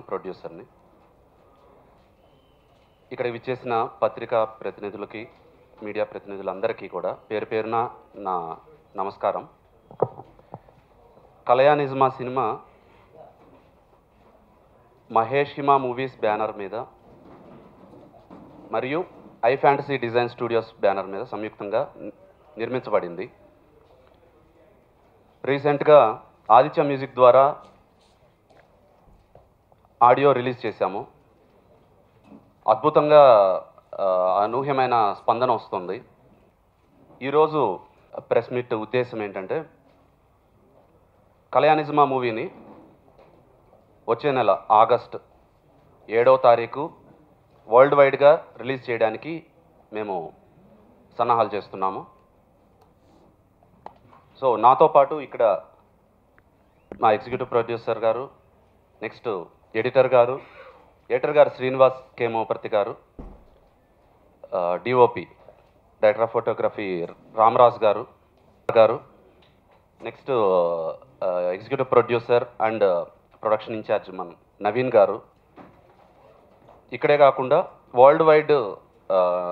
ప్రొడ్యూసర్ని. ఇక్కడ విచ్చేసిన పత్రికా ప్రతినిధులకి, మీడియా ప్రతినిధులందరికీ కూడా పేరు పేరున నా నమస్కారం. కళ్యాణిజమా cinema Mahesh Hima Movies banner మీద మరియు I Fantasy Design Studios banner మీద సంయుక్తంగా నిర్మించబడింది. రీసెంట్గా ఆదిత్య మ్యూజిక్ ద్వారా ఆడియో రిలీజ్ చేశాము. అద్భుతంగా అనూహ్యమైన స్పందన వస్తుంది. ఈరోజు ప్రెస్ మీట్ ఉద్దేశం ఏంటంటే, కళ్యాణిజమా మూవీని వచ్చే నెల ఆగస్ట్ 7వ తారీఖు వరల్డ్ వైడ్గా రిలీజ్ చేయడానికి మేము సన్నాహాలు చేస్తున్నాము. సో నాతో పాటు ఇక్కడ మా ఎగ్జిక్యూటివ్ ప్రొడ్యూసర్ గారు, నెక్స్ట్ ఎడిటర్ గారు శ్రీనివాస్ కే మోపర్తి గారు, DOP director of photography Ramaraj గారు, next executive producer and production incharge మన నవీన్ గారు. ఇక్కడే కాకుండా వరల్డ్ వైడ్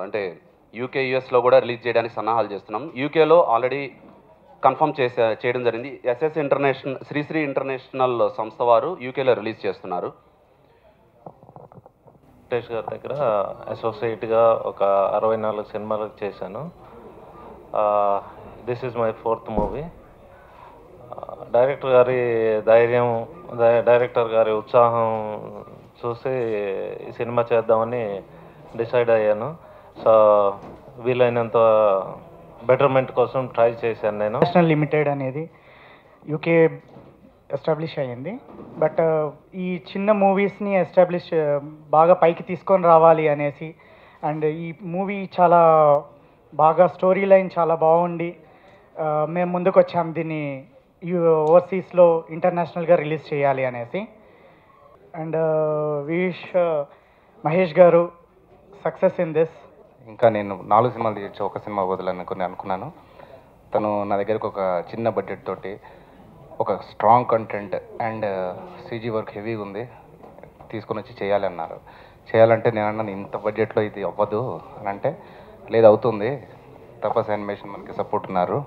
అంటే యూకే యుఎస్లో కూడా రిలీజ్ చేయడానికి సన్నాహాలు చేస్తున్నాం. యూకేలో ఆల్రెడీ కన్ఫర్మ్ చేయడం జరిగింది. ఎస్ఎస్ ఇంటర్నేషనల్, శ్రీశ్రీ ఇంటర్నేషనల్ సంస్థ వారు యూకేలో రిలీజ్ చేస్తున్నారు. వెంకటేష్ గారి దగ్గర అసోసియేట్గా ఒక 64 సినిమాలకు చేశాను. This is my 4th movie. Director గారి ధైర్యం, డైరెక్టర్ గారి ఉత్సాహం చూసి ఈ సినిమా చేద్దామని డిసైడ్ అయ్యాను. సో వీలైనంత బెటర్మెంట్ కోసం ట్రై చేశాను నేను. నేషనల్ లిమిటెడ్ అనేది యూకే ఎస్టాబ్లిష్ అయ్యింది. బట్ ఈ చిన్న మూవీస్ని బాగా పైకి తీసుకొని రావాలి అనేసి, అండ్ ఈ మూవీ చాలా బాగా స్టోరీ లైన్ చాలా బాగుండి మేము ముందుకు వచ్చాం దీన్ని ఓవర్సీస్లో ఇంటర్నేషనల్గా రిలీజ్ చేయాలి అనేసి. అండ్ విష్ మహేష్ గారు సక్సెస్ ఇన్ దిస్. ఇంకా నేను 4 సినిమాలు తీయచ్చు, ఒక సినిమా వదలని అనుకున్నాను. తను నా దగ్గరకు ఒక చిన్న బడ్జెట్ తోటి ఒక strong content and CG work హెవీగా ఉంది, తీసుకొని వచ్చి చేయాలి అన్నారు. చేయాలంటే నేను అన్నాను, ఇంత బడ్జెట్లో ఇది అవ్వదు అని అంటే, లేదు అవుతుంది, తపస్ యానిమేషన్ మనకి సపోర్ట్ ఉన్నారు,